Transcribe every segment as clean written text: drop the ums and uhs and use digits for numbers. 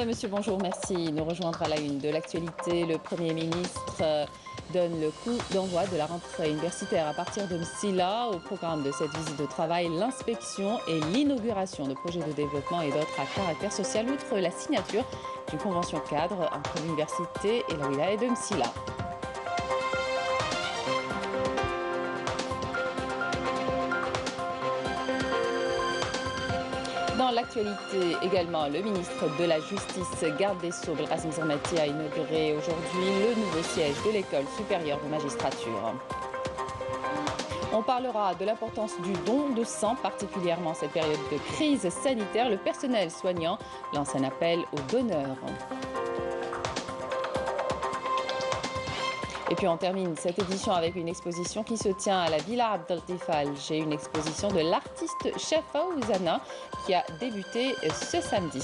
Monsieur, bonjour, merci. Nous rejoindre à la une de l'actualité. Le Premier ministre donne le coup d'envoi de la rentrée universitaire à partir de Msila. Au programme de cette visite de travail, l'inspection et l'inauguration de projets de développement et d'autres à caractère social, outre la signature d'une convention cadre entre l'université et la wilaya de Msila. Dans l'actualité également, le ministre de la Justice, garde des Sceaux, Belkacem Zermati, a inauguré aujourd'hui le nouveau siège de l'École supérieure de magistrature. On parlera de l'importance du don de sang, particulièrement en cette période de crise sanitaire. Le personnel soignant lance un appel aux donneurs. Et puis on termine cette édition avec une exposition qui se tient à la Villa Abdeltifal. J'ai une exposition de l'artiste Shafa Ouzana qui a débuté ce samedi.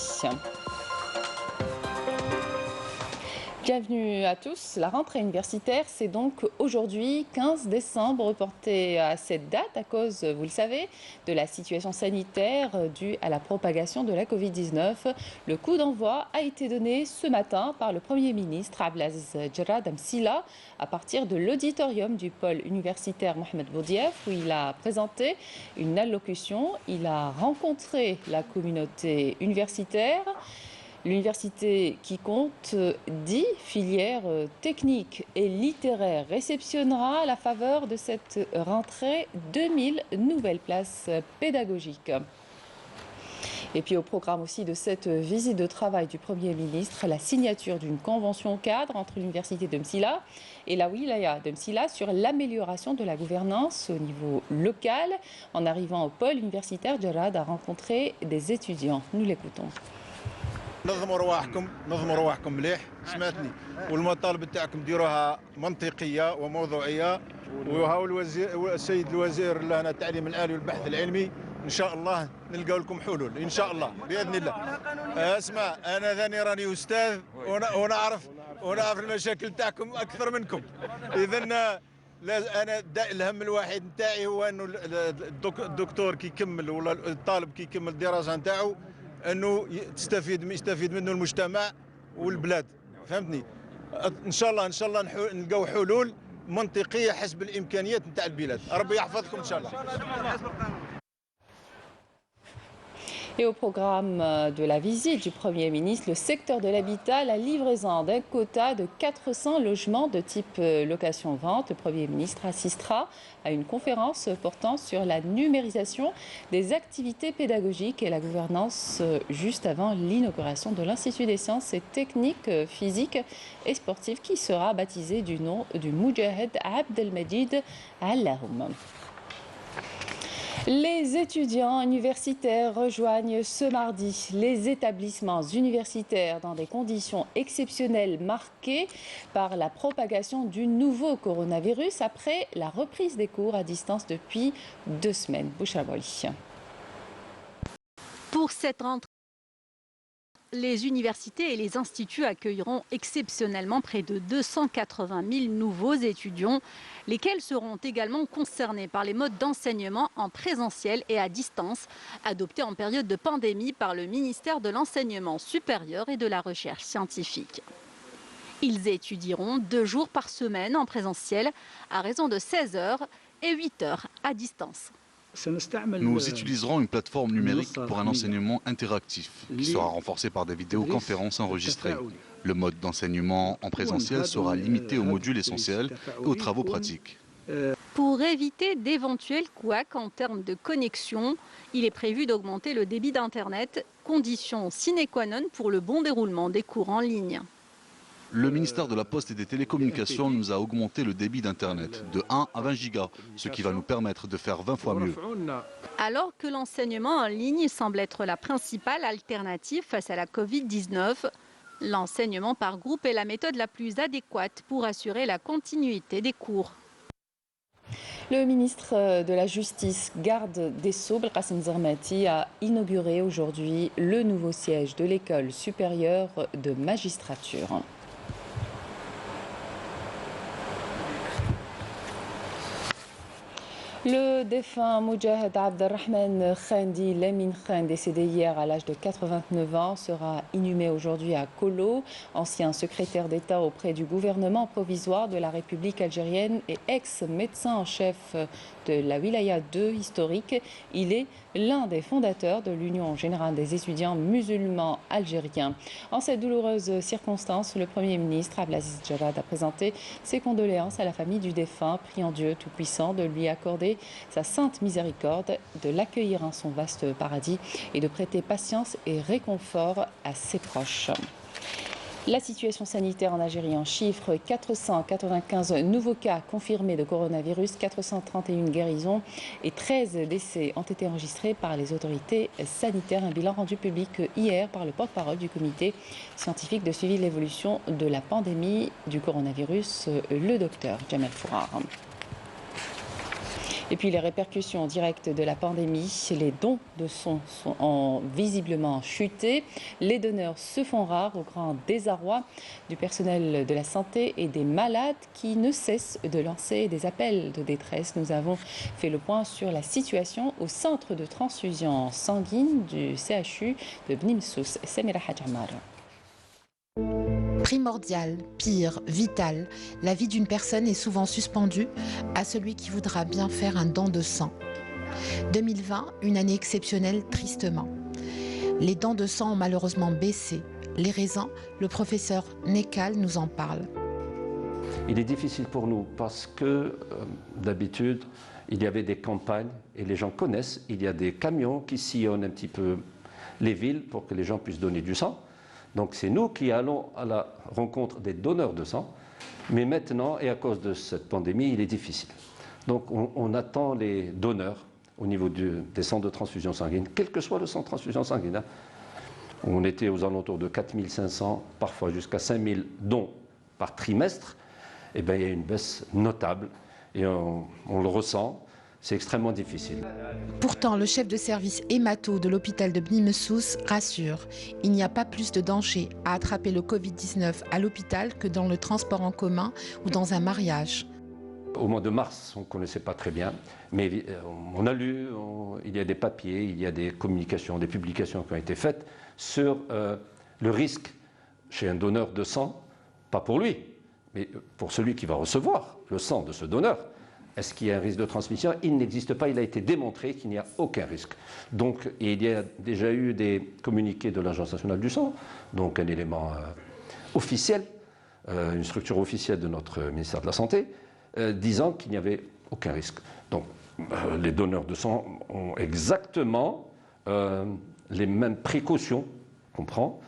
Bienvenue à tous. La rentrée universitaire, c'est donc aujourd'hui 15 décembre, reportée à cette date à cause, vous le savez, de la situation sanitaire due à la propagation de la Covid-19. Le coup d'envoi a été donné ce matin par le Premier ministre Abdelaziz Jarrad Msila à partir de l'auditorium du pôle universitaire Mohamed Boudiaf où il a présenté une allocution. Il a rencontré la communauté universitaire. L'université, qui compte 10 filières techniques et littéraires, réceptionnera à la faveur de cette rentrée 2000 nouvelles places pédagogiques. Et puis au programme aussi de cette visite de travail du Premier ministre, la signature d'une convention cadre entre l'université de Msila et la wilaya de Msila sur l'amélioration de la gouvernance au niveau local. En arrivant au pôle universitaire, Jarrad a rencontré des étudiants. Nous l'écoutons. نظموا رواحكم مليح سمعتني والمطالب تاعكم ديروها منطقيه وموضوعيه وهاو السيد الوزير لنا التعليم العالي والبحث العلمي ان شاء الله نلقاو لكم حلول ان شاء الله باذن الله. اسمع انا ذاني راني استاذ ونعرف المشاكل تاعكم اكثر منكم. اذا انا الهم الوحيد نتاعي هو انه الدكتور كي يكمل ولا الطالب كي يكمل الدراسه نتاعو انه يستفيد منه المجتمع والبلاد. فهمتني؟ ان شاء الله نلقاو حلول منطقيه حسب الامكانيات نتاع البلاد. ربي يحفظكم ان شاء الله. Et au programme de la visite du Premier ministre, le secteur de l'habitat, la livraison d'un quota de 400 logements de type location-vente. Le Premier ministre assistera à une conférence portant sur la numérisation des activités pédagogiques et la gouvernance juste avant l'inauguration de l'Institut des sciences et techniques physiques et sportives qui sera baptisé du nom du Moudjahed Abdelmajid Allahoum. Les étudiants universitaires rejoignent ce mardi les établissements universitaires dans des conditions exceptionnelles marquées par la propagation du nouveau coronavirus après la reprise des cours à distance depuis 2 semaines. Bouchra Boli. Pour cette rentrée, les universités et les instituts accueilleront exceptionnellement près de 280 000 nouveaux étudiants, lesquels seront également concernés par les modes d'enseignement en présentiel et à distance, adoptés en période de pandémie par le ministère de l'Enseignement supérieur et de la Recherche scientifique. Ils étudieront 2 jours par semaine en présentiel, à raison de 16 heures et 8 heures à distance. Nous utiliserons une plateforme numérique pour un enseignement interactif qui sera renforcé par des vidéoconférences enregistrées. Le mode d'enseignement en présentiel sera limité aux modules essentiels et aux travaux pratiques. Pour éviter d'éventuels couacs en termes de connexion, il est prévu d'augmenter le débit d'Internet, condition sine qua non pour le bon déroulement des cours en ligne. Le ministère de la Poste et des Télécommunications nous a augmenté le débit d'Internet de 1 à 20 gigas, ce qui va nous permettre de faire 20 fois mieux. Alors que l'enseignement en ligne semble être la principale alternative face à la Covid-19, l'enseignement par groupe est la méthode la plus adéquate pour assurer la continuité des cours. Le ministre de la Justice, garde des Sceaux, Belkacem Zermati, a inauguré aujourd'hui le nouveau siège de l'École supérieure de magistrature. Le défunt Moudjahid Abdelrahman Khandi Lamine Khan, décédé hier à l'âge de 89 ans, sera inhumé aujourd'hui à Kolo. Ancien secrétaire d'État auprès du gouvernement provisoire de la République algérienne et ex-médecin en chef de la Wilaya 2 historique, il est l'un des fondateurs de l'Union générale des étudiants musulmans algériens. En cette douloureuse circonstance, le Premier ministre Abdelaziz Djarrad a présenté ses condoléances à la famille du défunt, priant Dieu Tout-Puissant de lui accorder sa sainte miséricorde, de l'accueillir en son vaste paradis et de prêter patience et réconfort à ses proches. La situation sanitaire en Algérie en chiffres, 495 nouveaux cas confirmés de coronavirus, 431 guérisons et 13 décès ont été enregistrés par les autorités sanitaires. Un bilan rendu public hier par le porte-parole du comité scientifique de suivi de l'évolution de la pandémie du coronavirus, le docteur Jamel Fourar. Et puis les répercussions directes de la pandémie, les dons de sang ont visiblement chuté. Les donneurs se font rares au grand désarroi du personnel de la santé et des malades qui ne cessent de lancer des appels de détresse. Nous avons fait le point sur la situation au centre de transfusion sanguine du CHU de Bni Messous. Samira Hadjamar. Primordial, pire, vital, la vie d'une personne est souvent suspendue à celui qui voudra bien faire un don de sang. 2020, une année exceptionnelle tristement. Les dons de sang ont malheureusement baissé. Les raisons, le professeur Nekal nous en parle. Il est difficile pour nous parce que d'habitude, il y avait des campagnes et les gens connaissent, il y a des camions qui sillonnent un petit peu les villes pour que les gens puissent donner du sang. Donc c'est nous qui allons à la rencontre des donneurs de sang, mais maintenant, et à cause de cette pandémie, il est difficile. Donc on attend les donneurs au niveau des centres de transfusion sanguine, quel que soit le centre de transfusion sanguine. Hein. On était aux alentours de 4500, parfois jusqu'à 5000 dons par trimestre. Et bien, il y a une baisse notable et on le ressent. C'est extrêmement difficile. Pourtant, le chef de service hémato de l'hôpital de Bni Messous rassure. Il n'y a pas plus de danger à attraper le Covid-19 à l'hôpital que dans le transport en commun ou dans un mariage. Au mois de mars, on ne connaissait pas très bien, mais on a lu, il y a des papiers, il y a des communications, des publications qui ont été faites sur le risque chez un donneur de sang, pas pour lui, mais pour celui qui va recevoir le sang de ce donneur. Est-ce qu'il y a un risque de transmission? Il n'existe pas, il a été démontré qu'il n'y a aucun risque. Donc, il y a déjà eu des communiqués de l'Agence nationale du sang, donc un élément officiel, une structure officielle de notre ministère de la Santé, disant qu'il n'y avait aucun risque. Donc, les donneurs de sang ont exactement les mêmes précautions qu'on prend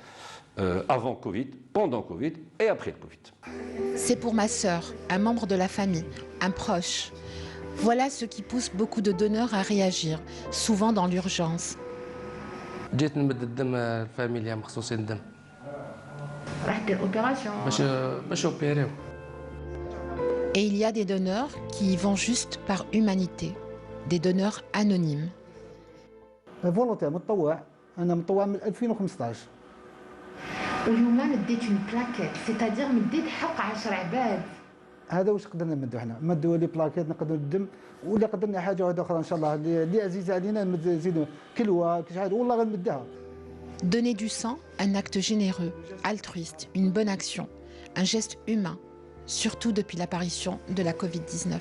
avant Covid, pendant Covid et après le Covid. C'est pour ma sœur, un membre de la famille, un proche. Voilà ce qui pousse beaucoup de donneurs à réagir, souvent dans l'urgence. جيت نمد الدم الفاميليا مخصوصين الدم. راح دير اوبيراسيون باش اوبيريو. Et il y a des donneurs qui y vont juste par humanité, des donneurs anonymes. فولونتير متطوع انا متطوع من 2015. واليوم مديت اون بلاكيت سيتادير مديت حق 10 عباد. هذا واش قدرنا نمدو حنا مدوا لي بلاكيت نقدروا الدم ولا قدرنا حاجه واحده اخرى ان شاء الله اللي عزيزه علينا نزيدوا كلوه كل حاجه والله غنمدها. Donner du sang, un acte généreux, altruiste, une bonne action, un geste humain, surtout depuis l'apparition de la Covid-19.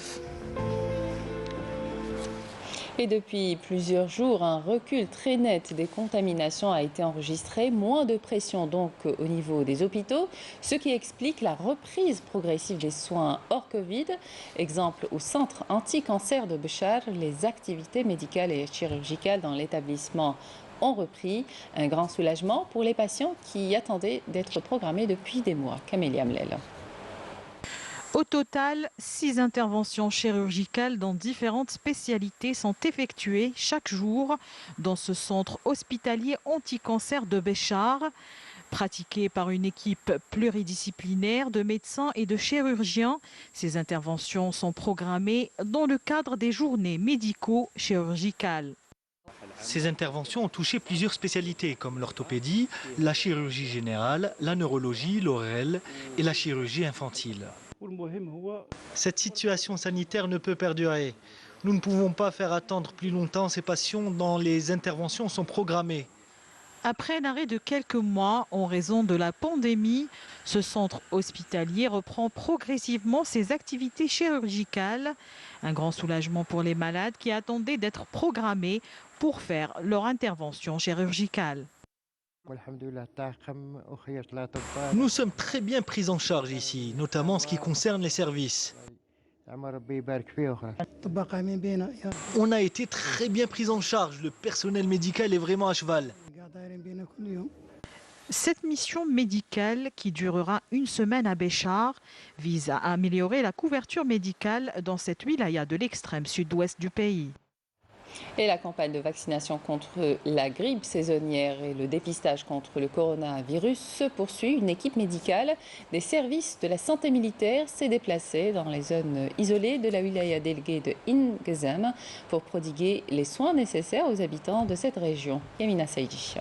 Et depuis plusieurs jours, un recul très net des contaminations a été enregistré, moins de pression donc au niveau des hôpitaux, ce qui explique la reprise progressive des soins hors Covid. Exemple, au centre anti-cancer de Béchar, les activités médicales et chirurgicales dans l'établissement ont repris. Un grand soulagement pour les patients qui attendaient d'être programmés depuis des mois. Camélia Mlel. Au total, 6 interventions chirurgicales dans différentes spécialités sont effectuées chaque jour dans ce centre hospitalier anti-cancer de Béchar, pratiqué par une équipe pluridisciplinaire de médecins et de chirurgiens. Ces interventions sont programmées dans le cadre des journées médico-chirurgicales. Ces interventions ont touché plusieurs spécialités comme l'orthopédie, la chirurgie générale, la neurologie, l'ORL et la chirurgie infantile. Cette situation sanitaire ne peut perdurer. Nous ne pouvons pas faire attendre plus longtemps ces patients dont les interventions sont programmées. Après un arrêt de quelques mois en raison de la pandémie, ce centre hospitalier reprend progressivement ses activités chirurgicales. Un grand soulagement pour les malades qui attendaient d'être programmés pour faire leur intervention chirurgicale. Nous sommes très bien pris en charge ici, notamment en ce qui concerne les services. On a été très bien pris en charge, le personnel médical est vraiment à cheval. Cette mission médicale, qui durera une semaine à Béchar, vise à améliorer la couverture médicale dans cette wilaya de l'extrême sud-ouest du pays. Et la campagne de vaccination contre la grippe saisonnière et le dépistage contre le coronavirus se poursuit. Une équipe médicale des services de la santé militaire s'est déplacée dans les zones isolées de la wilaya déléguée de Ingezem pour prodiguer les soins nécessaires aux habitants de cette région. Yamina Saïdi.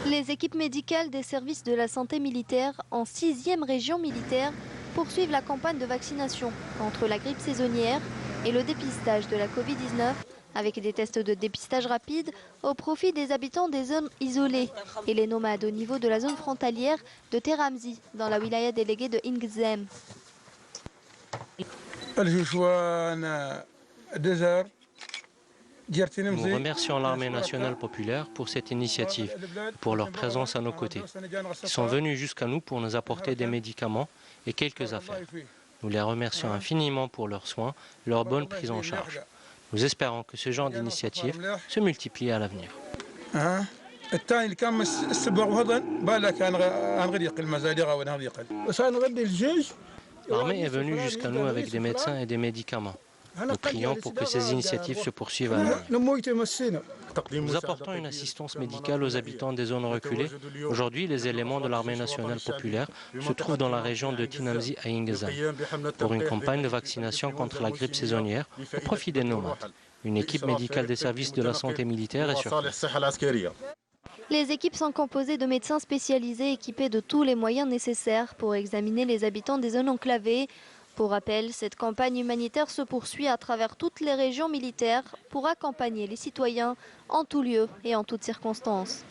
Les équipes médicales des services de la santé militaire en 6e région militaire poursuivent la campagne de vaccination contre la grippe saisonnière et le dépistage de la Covid-19 avec des tests de dépistage rapide au profit des habitants des zones isolées et les nomades au niveau de la zone frontalière de Teramzi dans la wilaya déléguée de Ingezem. Nous remercions l'armée nationale populaire pour cette initiative, pour leur présence à nos côtés. Ils sont venus jusqu'à nous pour nous apporter des médicaments et quelques affaires. Nous les remercions infiniment pour leurs soins et leur bonne prise en charge. Nous espérons que ce genre d'initiative se multiplie à l'avenir. L'armée est venue jusqu'à nous avec des médecins et des médicaments. Nous prions pour que ces initiatives se poursuivent à l'avenir. Nous apportons une assistance médicale aux habitants des zones reculées. Aujourd'hui, les éléments de l'armée nationale populaire se trouvent dans la région de Tinamzi à Ingezem pour une campagne de vaccination contre la grippe saisonnière au profit des nomades. Une équipe médicale des services de la santé militaire est sur place. Les équipes sont composées de médecins spécialisés équipés de tous les moyens nécessaires pour examiner les habitants des zones enclavées. Pour rappel, cette campagne humanitaire se poursuit à travers toutes les régions militaires pour accompagner les citoyens en tout lieu et en toutes circonstances.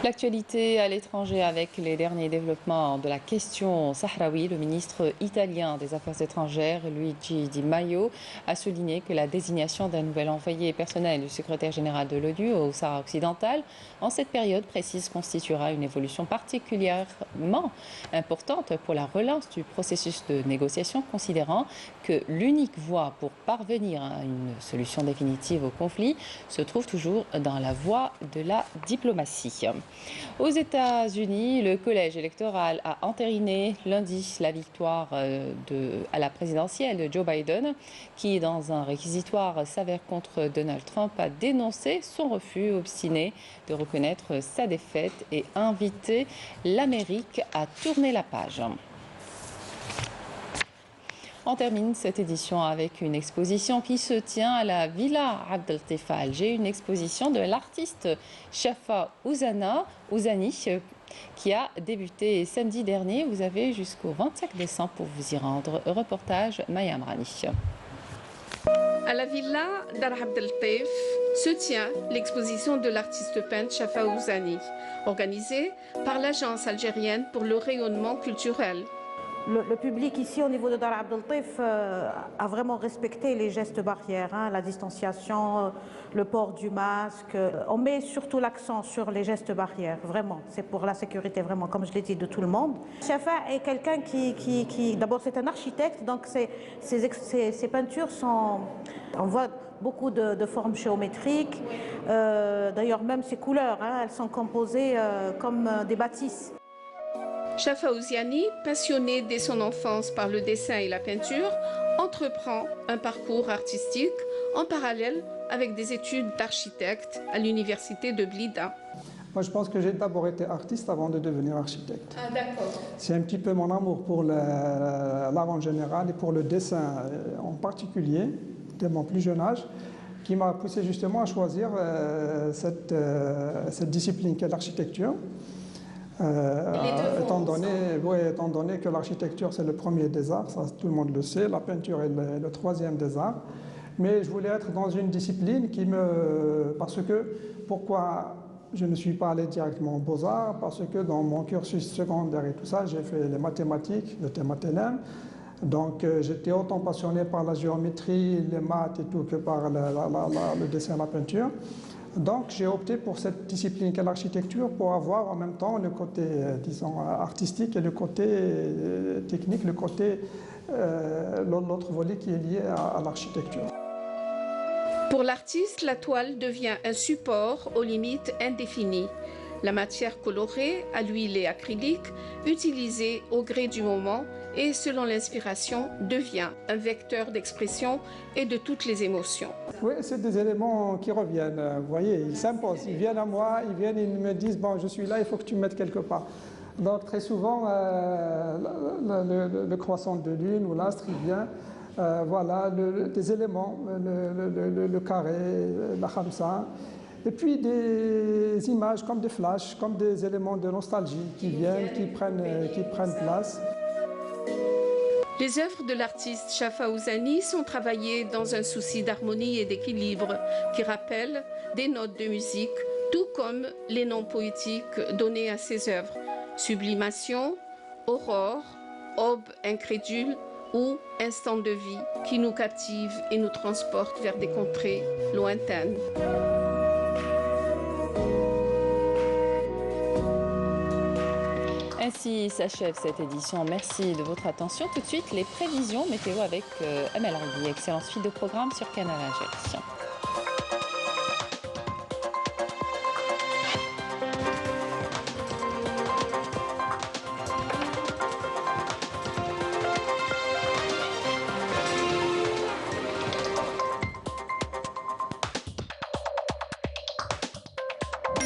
L'actualité à l'étranger avec les derniers développements de la question sahraoui. Le ministre italien des Affaires étrangères, Luigi Di Maio, a souligné que la désignation d'un nouvel envoyé personnel du secrétaire général de l'ONU au Sahara occidental en cette période précise constituera une évolution particulièrement importante pour la relance du processus de négociation, considérant que l'unique voie pour parvenir à une solution définitive au conflit se trouve toujours dans la voie de la diplomatie. Aux États-Unis, le collège électoral a entériné lundi la victoire à la présidentielle de Joe Biden, qui, dans un réquisitoire, s'avère contre Donald Trump, a dénoncé son refus obstiné de reconnaître sa défaite et invité l'Amérique à tourner la page. On termine cette édition avec une exposition qui se tient à la Villa Abdel Teif à Alger, une exposition de l'artiste Shafa Ouzani qui a débuté samedi dernier. Vous avez jusqu'au 25 décembre pour vous y rendre. Reportage Maya Amrani. À la Villa Dar Abdel Teif se tient l'exposition de l'artiste peintre Shafa Ouzani, organisée par l'Agence algérienne pour le rayonnement culturel. Le public ici au niveau de Dar Abdel Teif a vraiment respecté les gestes barrières, la distanciation, le port du masque. On met surtout l'accent sur les gestes barrières, vraiment. C'est pour la sécurité, vraiment, comme je l'ai dit, de tout le monde. Shafa est quelqu'un qui d'abord c'est un architecte, donc ses peintures sont... On voit beaucoup de formes géométriques. D'ailleurs, même ses couleurs, elles sont composées comme des bâtisses. Shafa Ouzani, passionné dès son enfance par le dessin et la peinture, entreprend un parcours artistique en parallèle avec des études d'architecte à l'université de Blida. Moi, je pense que j'ai d'abord été artiste avant de devenir architecte. Ah, d'accord. C'est un petit peu mon amour pour l'art en général et pour le dessin en particulier, dès mon plus jeune âge, qui m'a poussé justement à choisir cette discipline qu'est l'architecture. étant donné que l'architecture c'est le premier des arts, ça tout le monde le sait, la peinture est le troisième des arts. Mais je voulais être dans une discipline parce que, pourquoi je ne suis pas allé directement aux Beaux-Arts? Parce que dans mon cursus secondaire et tout ça, j'ai fait les mathématiques, j'étais mathénème. Donc j'étais autant passionné par la géométrie, les maths et tout que par le dessin et la peinture. Donc j'ai opté pour cette discipline qu'est l'architecture pour avoir en même temps le côté, disons, artistique et le côté technique, le côté, l'autre volet qui est lié à l'architecture. Pour l'artiste, la toile devient un support aux limites indéfinies. La matière colorée, à l'huile et acrylique, utilisée au gré du moment et selon l'inspiration, devient un vecteur d'expression et de toutes les émotions. Oui, c'est des éléments qui reviennent, vous voyez, ils s'imposent, ils viennent à moi, ils me disent, bon, je suis là, il faut que tu me mettes quelque part. Donc très souvent, le croissant de lune ou l'astre, il vient. Voilà, des éléments, le carré, la khamsa, et puis des images comme des flashs, comme des éléments de nostalgie qui viennent, qui prennent place. Les œuvres de l'artiste Shafa Ouzani sont travaillées dans un souci d'harmonie et d'équilibre qui rappellent des notes de musique, tout comme les noms poétiques donnés à ses œuvres. Sublimation, aurore, aube incrédule, ou instant de vie qui nous captive et nous transporte vers des contrées lointaines. Ainsi s'achève cette édition. Merci de votre attention. Tout de suite, les prévisions météo avec Amel Ragui. Excellente suite de programme sur Canal Algérie.